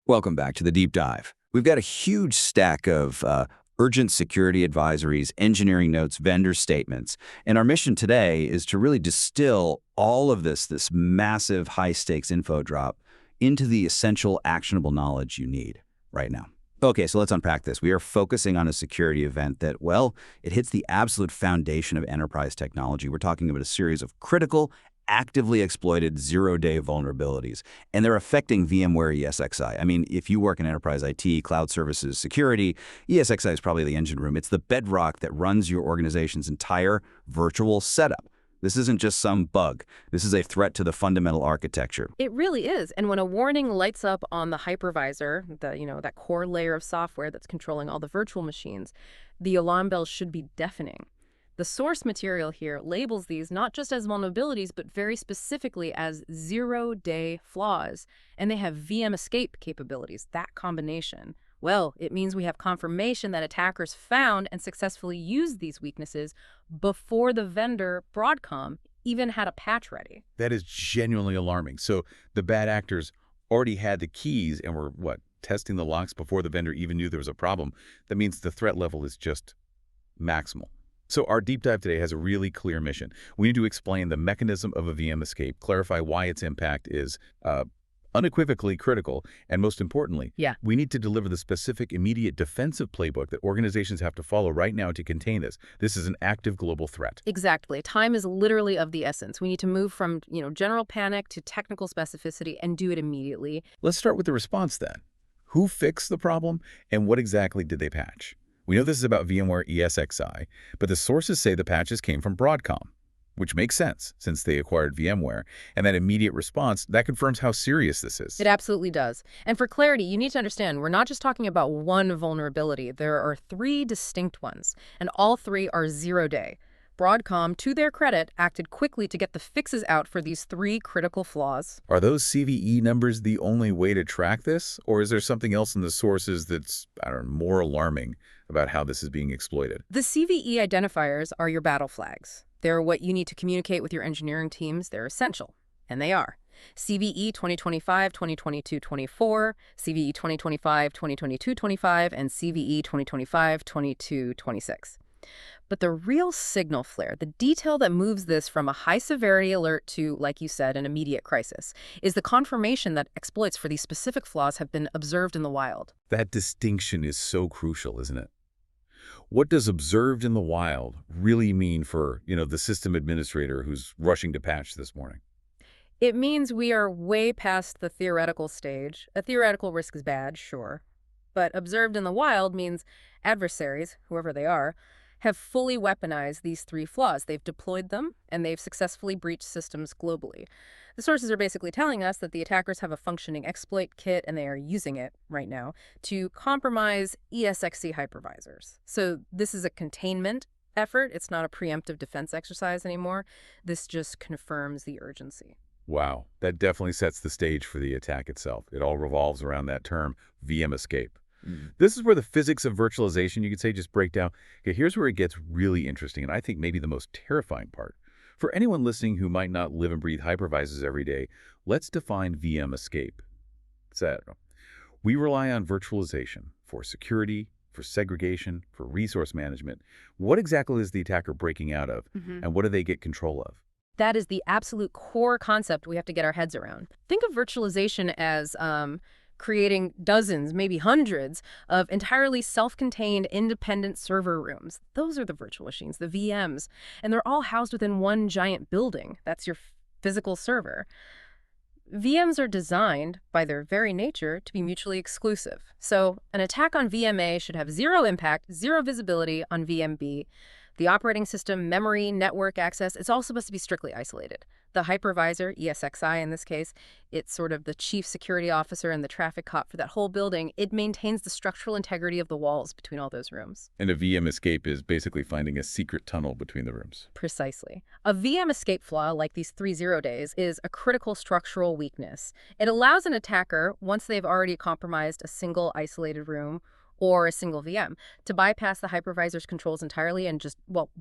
Welcome back to the deep dive. We've got a huge stack of urgent security advisories, engineering notes, vendor statements. And our mission today is to really distill all of this massive high-stakes info drop into the essential actionable knowledge you need right now. Okay, so let's unpack this. We are focusing on a security event that, well, it hits the absolute foundation of enterprise technology. We're talking about a series of critical, actively exploited zero-day vulnerabilities, and they're affecting VMware ESXi. I mean, if you work in enterprise IT, cloud services, security, ESXi is probably the engine room. It's the bedrock that runs your organization's entire virtual setup. This isn't just some bug. This is a threat to the fundamental architecture. It really is. And when a warning lights up on the hypervisor, that core layer of software that's controlling all the virtual machines, the alarm bells should be deafening. The source material here labels these not just as vulnerabilities, but very specifically as zero-day flaws. And they have VM escape capabilities, that combination. Well, it means we have confirmation that attackers found and successfully used these weaknesses before the vendor, Broadcom, even had a patch ready. That is genuinely alarming. So the bad actors already had the keys and were, testing the locks before the vendor even knew there was a problem. That means the threat level is just maximal. So our deep dive today has a really clear mission. We need to explain the mechanism of a VM escape, clarify why its impact is unequivocally critical, and most importantly, we need to deliver the specific immediate defensive playbook that organizations have to follow right now to contain this. This is an active global threat. Exactly. Time is literally of the essence. We need to move from, general panic to technical specificity and do it immediately. Let's start with the response then. Who fixed the problem and what exactly did they patch? We know this is about VMware ESXi, but the sources say the patches came from Broadcom, which makes sense since they acquired VMware, and that immediate response, that confirms how serious this is. It absolutely does. And for clarity, you need to understand, we're not just talking about one vulnerability. There are three distinct ones, and all three are zero-day. Broadcom, to their credit, acted quickly to get the fixes out for these three critical flaws. Are those CVE numbers the only way to track this, or is there something else in the sources that's, more alarming about how this is being exploited? The CVE identifiers are your battle flags. They're what you need to communicate with your engineering teams. They're essential, and they are. CVE 2025, 2022, 24, CVE 2025, 2022, 25, and CVE 2025, 22, 26. But the real signal flare, the detail that moves this from a high-severity alert to, like you said, an immediate crisis, is the confirmation that exploits for these specific flaws have been observed in the wild. That distinction is so crucial, isn't it? What does observed in the wild really mean for, the system administrator who's rushing to patch this morning? It means we are way past the theoretical stage. A theoretical risk is bad, sure. But observed in the wild means adversaries, whoever they are, have fully weaponized these three flaws. They've deployed them, and they've successfully breached systems globally. The sources are basically telling us that the attackers have a functioning exploit kit, and they are using it right now to compromise ESXi hypervisors. So this is a containment effort. It's not a preemptive defense exercise anymore. This just confirms the urgency. Wow, that definitely sets the stage for the attack itself. It all revolves around that term, VM escape. This is where the physics of virtualization, you could say, just break down. Okay, here's where it gets really interesting, and I think maybe the most terrifying part. For anyone listening who might not live and breathe hypervisors every day, let's define VM escape. So, we rely on virtualization for security, for segregation, for resource management. What exactly is the attacker breaking out of, and what do they get control of? That is the absolute core concept we have to get our heads around. Think of virtualization as creating dozens, maybe hundreds, of entirely self-contained independent server rooms. Those are the virtual machines, the VMs, and they're all housed within one giant building. That's your physical server. VMs are designed, by their very nature, to be mutually exclusive. So an attack on VMA should have zero impact, zero visibility on VMB. The operating system, memory, network access, it's all supposed to be strictly isolated. The hypervisor, ESXi in this case, it's sort of the chief security officer and the traffic cop for that whole building. It maintains the structural integrity of the walls between all those rooms. And a VM escape is basically finding a secret tunnel between the rooms. Precisely. A VM escape flaw, like these 3 0-days, is a critical structural weakness. It allows an attacker, once they've already compromised a single isolated room or a single VM, to bypass the hypervisor's controls entirely and just,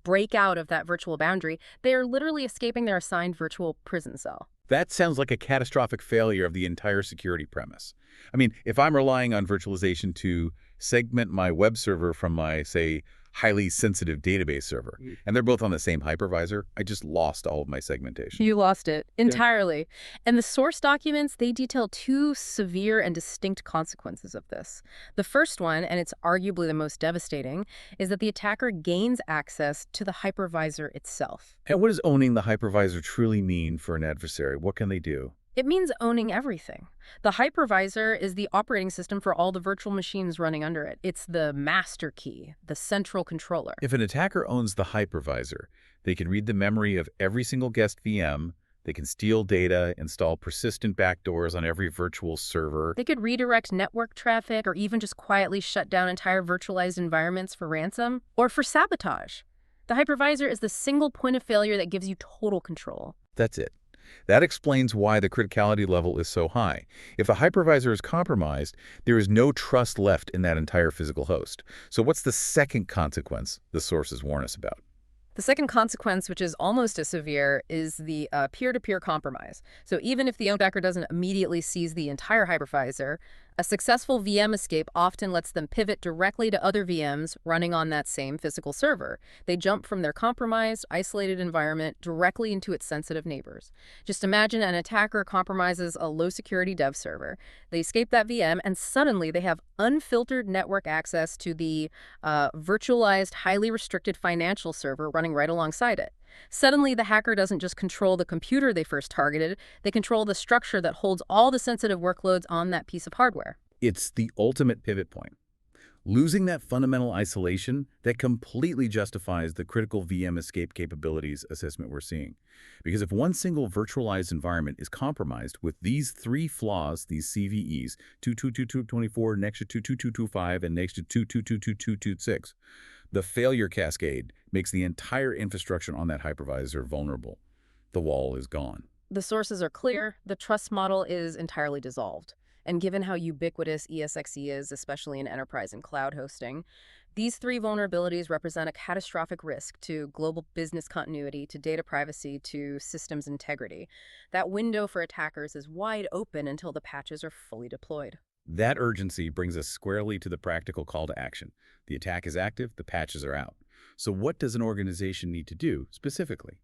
break out of that virtual boundary. They are literally escaping their assigned virtual prison cell. That sounds like a catastrophic failure of the entire security premise. I mean, if I'm relying on virtualization to segment my web server from my, say, highly sensitive database server, and they're both on the same hypervisor, I just lost all of my segmentation. You lost it entirely. And the source documents, they detail two severe and distinct consequences of this. The first one, and it's arguably the most devastating, is that the attacker gains access to the hypervisor itself. And what does owning the hypervisor truly mean for an adversary? What can they do? It means owning everything. The hypervisor is the operating system for all the virtual machines running under it. It's the master key, the central controller. If an attacker owns the hypervisor, they can read the memory of every single guest VM, they can steal data, install persistent backdoors on every virtual server. They could redirect network traffic or even just quietly shut down entire virtualized environments for ransom or for sabotage. The hypervisor is the single point of failure that gives you total control. That's it. That explains why the criticality level is so high. If the hypervisor is compromised, there is no trust left in that entire physical host. So what's the second consequence the sources warn us about? The second consequence, which is almost as severe, is the peer-to-peer compromise. So even if the attacker doesn't immediately seize the entire hypervisor, a successful VM escape often lets them pivot directly to other VMs running on that same physical server. They jump from their compromised, isolated environment directly into its sensitive neighbors. Just imagine an attacker compromises a low-security dev server. They escape that VM, and suddenly they have unfiltered network access to the virtualized, highly restricted financial server running right alongside it. Suddenly, the hacker doesn't just control the computer they first targeted, they control the structure that holds all the sensitive workloads on that piece of hardware. It's the ultimate pivot point. Losing that fundamental isolation, that completely justifies the critical VM escape capabilities assessment we're seeing. Because if one single virtualized environment is compromised with these three flaws, these CVEs, 222.224, next to 222.225, and next to 222.226, the failure cascade makes the entire infrastructure on that hypervisor vulnerable. The wall is gone. The sources are clear, the trust model is entirely dissolved. And given how ubiquitous ESXi is, especially in enterprise and cloud hosting, these three vulnerabilities represent a catastrophic risk to global business continuity, to data privacy, to systems integrity. That window for attackers is wide open until the patches are fully deployed. That urgency brings us squarely to the practical call to action. The attack is active, the patches are out. So what does an organization need to do specifically,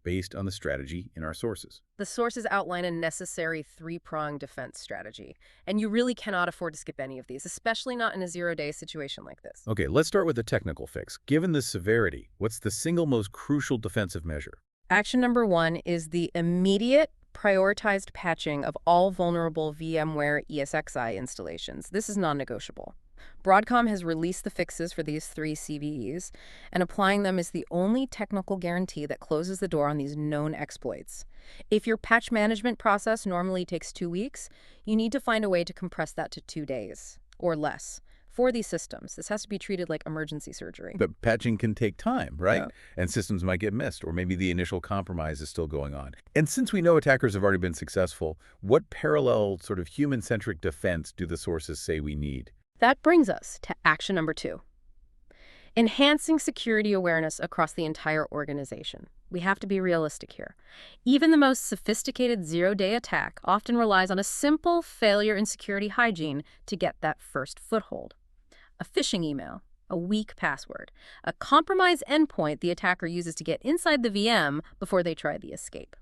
based on the strategy in our sources? The sources outline a necessary three-pronged defense strategy, and you really cannot afford to skip any of these, especially not in a zero-day situation like this. Okay, let's start with the technical fix. Given the severity, what's the single most crucial defensive measure? Action number one is the immediate prioritized patching of all vulnerable VMware ESXi installations. This is non-negotiable. Broadcom has released the fixes for these three CVEs, and applying them is the only technical guarantee that closes the door on these known exploits. If your patch management process normally takes 2 weeks, you need to find a way to compress that to 2 days or less. For these systems, this has to be treated like emergency surgery. But patching can take time, right? Yeah. And systems might get missed, or maybe the initial compromise is still going on. And since we know attackers have already been successful, what parallel sort of human-centric defense do the sources say we need? That brings us to action number 2. Enhancing security awareness across the entire organization. We have to be realistic here. Even the most sophisticated zero-day attack often relies on a simple failure in security hygiene to get that first foothold. A phishing email, a weak password, a compromised endpoint the attacker uses to get inside the VM before they try the escape.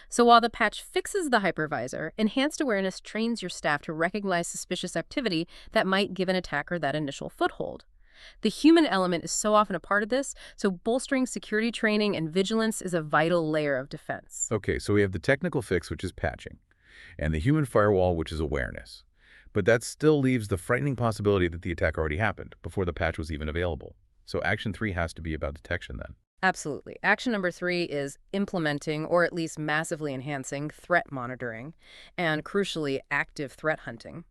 So while the patch fixes the hypervisor, enhanced awareness trains your staff to recognize suspicious activity that might give an attacker that initial foothold. The human element is so often a part of this, so bolstering security training and vigilance is a vital layer of defense. Okay, so we have the technical fix, which is patching, and the human firewall, which is awareness. But that still leaves the frightening possibility that the attack already happened before the patch was even available. So action 3 has to be about detection then. Absolutely. Action number 3 is implementing, or at least massively enhancing, threat monitoring, and crucially, active threat hunting.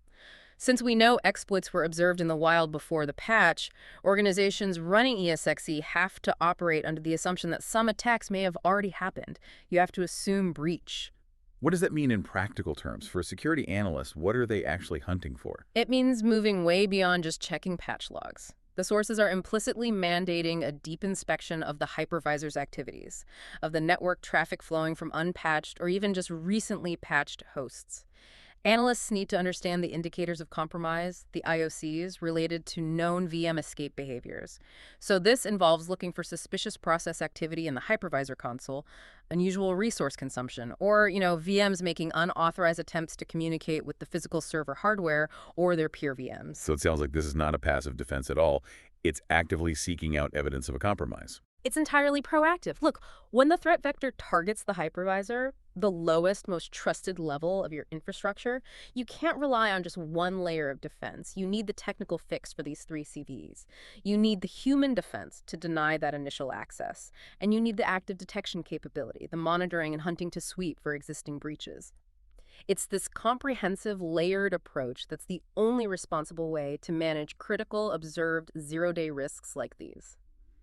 Since we know exploits were observed in the wild before the patch, organizations running ESXi have to operate under the assumption that some attacks may have already happened. You have to assume breach. What does that mean in practical terms? For a security analyst, what are they actually hunting for? It means moving way beyond just checking patch logs. The sources are implicitly mandating a deep inspection of the hypervisor's activities, of the network traffic flowing from unpatched or even just recently patched hosts. Analysts need to understand the indicators of compromise, the IOCs, related to known VM escape behaviors. So this involves looking for suspicious process activity in the hypervisor console, unusual resource consumption, or, VMs making unauthorized attempts to communicate with the physical server hardware or their peer VMs. So it sounds like this is not a passive defense at all. It's actively seeking out evidence of a compromise. It's entirely proactive. Look, when the threat vector targets the hypervisor, the lowest, most trusted level of your infrastructure, you can't rely on just one layer of defense. You need the technical fix for these three CVs. You need the human defense to deny that initial access. And you need the active detection capability, the monitoring and hunting to sweep for existing breaches. It's this comprehensive, layered approach that's the only responsible way to manage critical, observed, zero-day risks like these.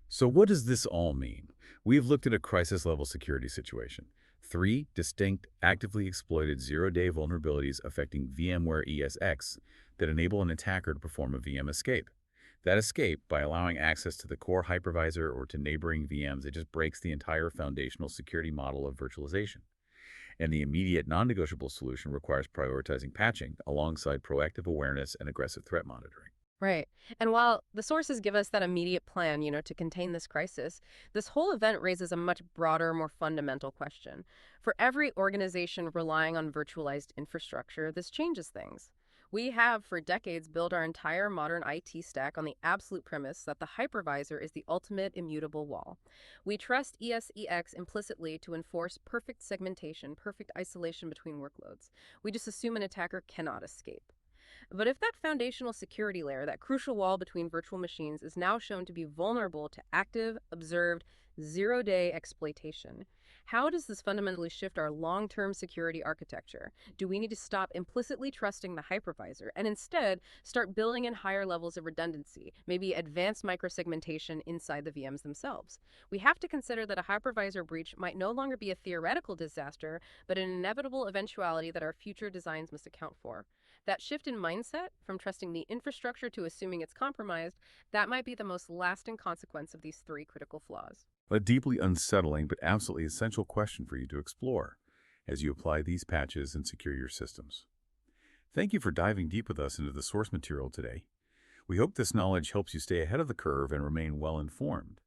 So what does this all mean? We've looked at a crisis-level security situation. 3 distinct, actively exploited zero-day vulnerabilities affecting VMware ESXi that enable an attacker to perform a VM escape. That escape, by allowing access to the core hypervisor or to neighboring VMs, it just breaks the entire foundational security model of virtualization. And the immediate non-negotiable solution requires prioritizing patching alongside proactive awareness and aggressive threat monitoring. Right. And while the sources give us that immediate plan, to contain this crisis, this whole event raises a much broader, more fundamental question. For every organization relying on virtualized infrastructure, this changes things. We have, for decades, built our entire modern IT stack on the absolute premise that the hypervisor is the ultimate immutable wall. We trust ESEX implicitly to enforce perfect segmentation, perfect isolation between workloads. We just assume an attacker cannot escape. But if that foundational security layer, that crucial wall between virtual machines, is now shown to be vulnerable to active, observed, zero-day exploitation, how does this fundamentally shift our long-term security architecture? Do we need to stop implicitly trusting the hypervisor and instead start building in higher levels of redundancy, maybe advanced microsegmentation inside the VMs themselves? We have to consider that a hypervisor breach might no longer be a theoretical disaster, but an inevitable eventuality that our future designs must account for. That shift in mindset, from trusting the infrastructure to assuming it's compromised, that might be the most lasting consequence of these three critical flaws. A deeply unsettling but absolutely essential question for you to explore as you apply these patches and secure your systems. Thank you for diving deep with us into the source material today. We hope this knowledge helps you stay ahead of the curve and remain well informed.